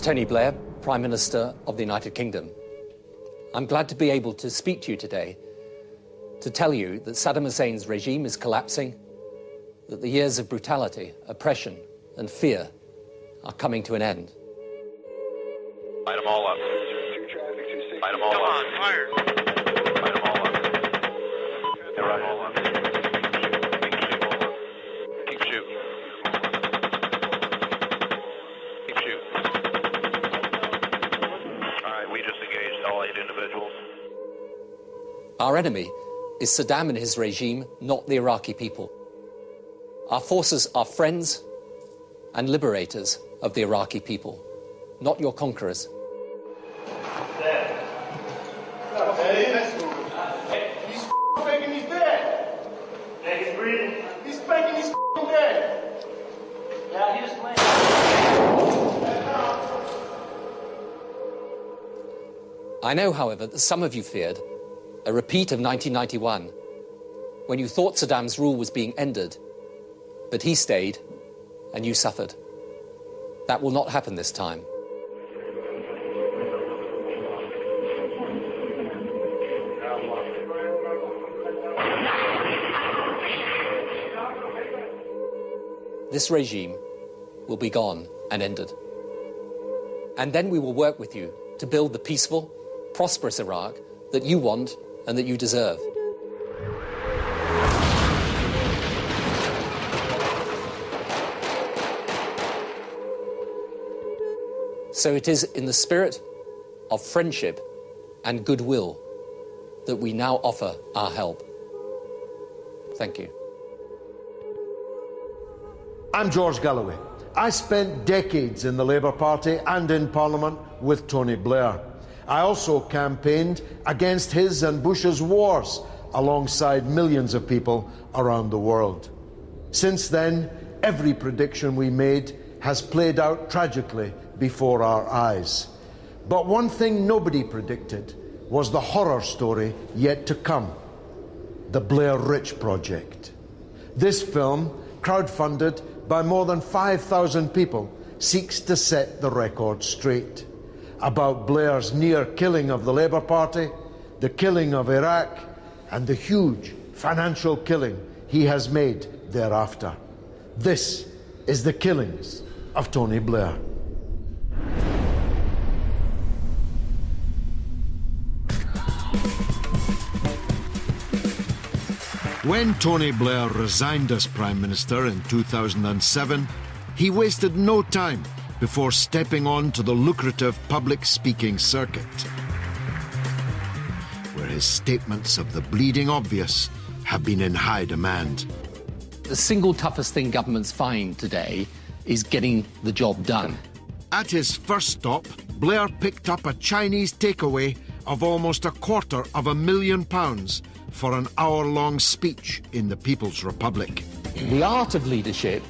Tony Blair, Prime Minister of the United Kingdom. I'm glad to be able to speak to you today to tell you that Saddam Hussein's regime is collapsing, that the years of brutality, oppression and fear are coming to an end. Light them all up. Light them all up. Come on, fire. Light them all up. They're right all up. Keep shooting. Keep shooting. All right, we just engaged all 8 individuals. Our enemy is Saddam and his regime, not the Iraqi people. Our forces are friends and liberators of the Iraqi people, not your conquerors. He's faking he's dead. Yeah, he's breathing. He's faking he's dead. Yeah, he was playing. I know, however, that some of you feared a repeat of 1991, when you thought Saddam's rule was being ended, but he stayed and you suffered. That will not happen this time. This regime will be gone and ended. And then we will work with you to build the peaceful, prosperous Iraq that you want and that you deserve. So it is in the spirit of friendship and goodwill that we now offer our help. Thank you. I'm George Galloway. I spent decades in the Labour Party and in Parliament with Tony Blair. I also campaigned against his and Bush's wars alongside millions of people around the world. Since then, every prediction we made has played out tragically before our eyes. But one thing nobody predicted was the horror story yet to come: the Blair Rich Project. This film, crowdfunded by more than 5,000 people, seeks to set the record straight about Blair's near killing of the Labour Party, the killing of Iraq, and the huge financial killing he has made thereafter. This is the Killings of Tony Blair. When Tony Blair resigned as Prime Minister in 2007, he wasted no time before stepping on to the lucrative public speaking circuit, where his statements of the bleeding obvious have been in high demand. The single toughest thing governments find today is getting the job done. At his first stop, Blair picked up a Chinese takeaway of almost £250,000 for an hour-long speech in the People's Republic. The art of leadership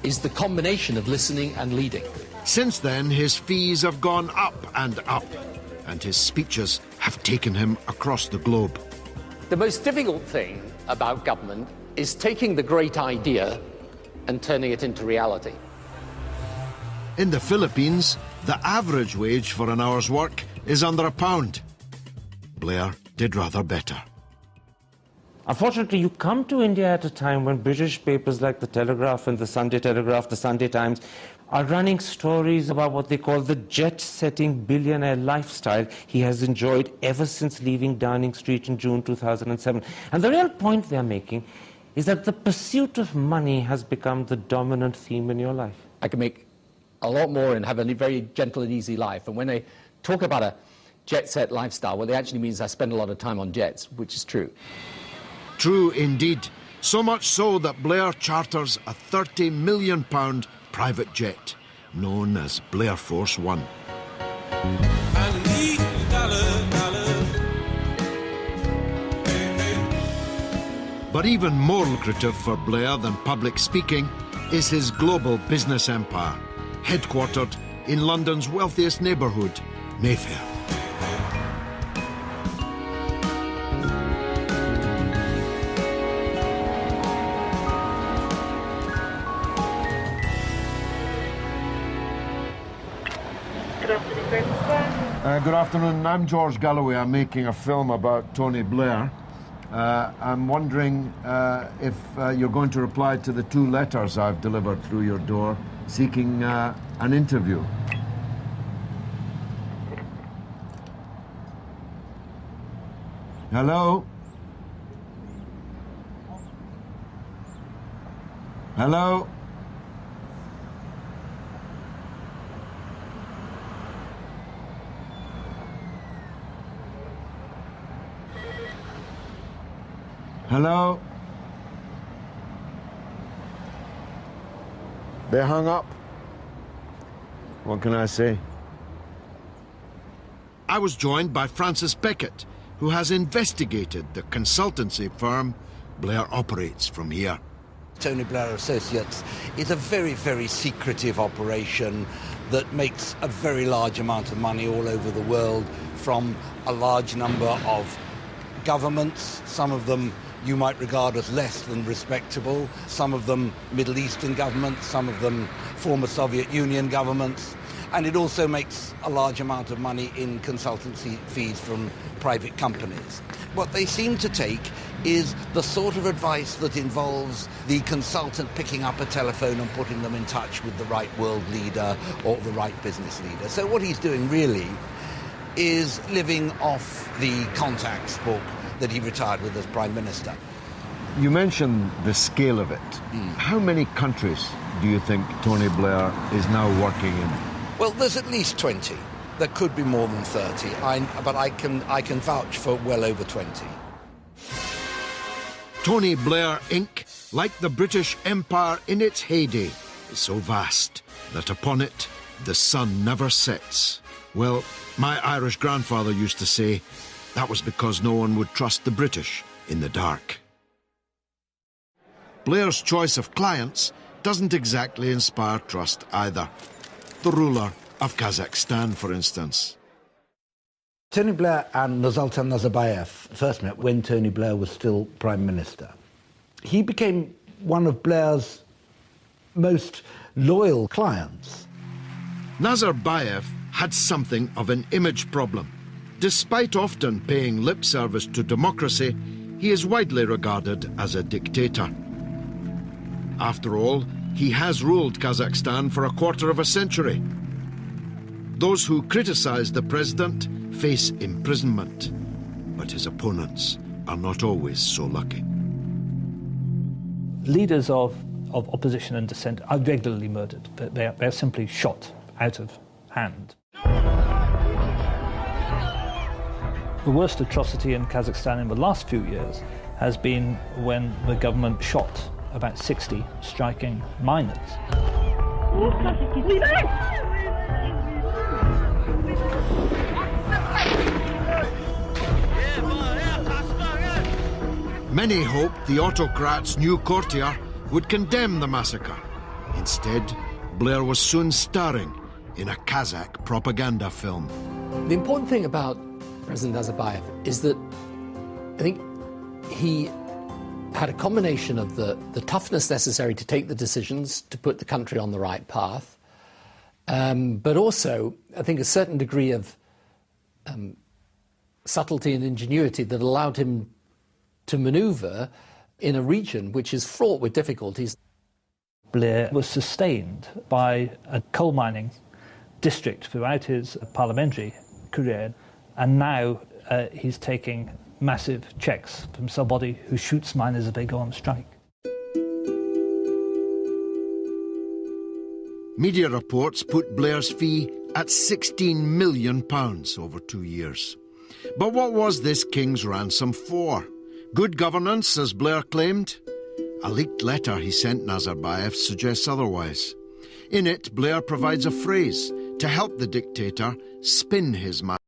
is the combination of listening and leading. Since then, his fees have gone up, and his speeches have taken him across the globe. The most difficult thing about government is taking the great idea and turning it into reality. In the Philippines, the average wage for an hour's work is under £1. Blair did rather better. Unfortunately, you come to India at a time when British papers like The Telegraph and the Sunday Telegraph, the Sunday Times, are running stories about what they call the jet-setting billionaire lifestyle he has enjoyed ever since leaving Downing Street in June 2007. And the real point they're making is that the pursuit of money has become the dominant theme in your life. I can make a lot more and have a very gentle and easy life. And when they talk about a jet-set lifestyle, what they actually mean is I spend a lot of time on jets, which is true. True indeed. So much so that Blair charters a £30 million private jet, known as Blair Force One. But even more lucrative for Blair than public speaking is his global business empire, headquartered in London's wealthiest neighbourhood, Mayfair. Good afternoon. I'm George Galloway. I'm making a film about Tony Blair. I'm wondering if you're going to reply to the 2 letters I've delivered through your door seeking an interview. Hello? Hello? Hello? They hung up. What can I say? I was joined by Francis Beckett, who has investigated the consultancy firm Blair operates from here. Tony Blair Associates is a very, very secretive operation that makes a very large amount of money all over the world from a large number of governments, some of them you might regard as less than respectable, some of them Middle Eastern governments, some of them former Soviet Union governments, and it also makes a large amount of money in consultancy fees from private companies. What they seem to take is the sort of advice that involves the consultant picking up a telephone and putting them in touch with the right world leader or the right business leader. So what he's doing really is living off the contacts book that he retired with as Prime Minister. You mentioned the scale of it. How many countries do you think Tony Blair is now working in? Well, there's at least 20. There could be more than 30, but I can vouch for well over 20. Tony Blair Inc., like the British Empire in its heyday, is so vast that upon it the sun never sets. Well, my Irish grandfather used to say that was because no one would trust the British in the dark. Blair's choice of clients doesn't exactly inspire trust either. The ruler of Kazakhstan, for instance. Tony Blair and Nursultan Nazarbayev first met when Tony Blair was still Prime Minister. He became one of Blair's most loyal clients. Nazarbayev had something of an image problem. Despite often paying lip service to democracy, he is widely regarded as a dictator. After all, he has ruled Kazakhstan for a quarter of a century. Those who criticize the president face imprisonment, but his opponents are not always so lucky. Leaders of opposition and dissent are regularly murdered. They're simply shot out of hand. The worst atrocity in Kazakhstan in the last few years has been when the government shot about 60 striking miners. Many hoped the autocrat's new courtier would condemn the massacre. Instead, Blair was soon starring in a Kazakh propaganda film. The important thing about President Nazarbayev is that I think he had a combination of the toughness necessary to take the decisions to put the country on the right path, but also, I think, a certain degree of subtlety and ingenuity that allowed him to manoeuvre in a region which is fraught with difficulties. Blair was sustained by a coal mining district throughout his parliamentary career, and now he's taking massive checks from somebody who shoots miners as they go on strike. Media reports put Blair's fee at £16 million over 2 years. But what was this king's ransom for? Good governance, as Blair claimed? A leaked letter he sent Nazarbayev suggests otherwise. In it, Blair provides a phrase to help the dictator spin his mind.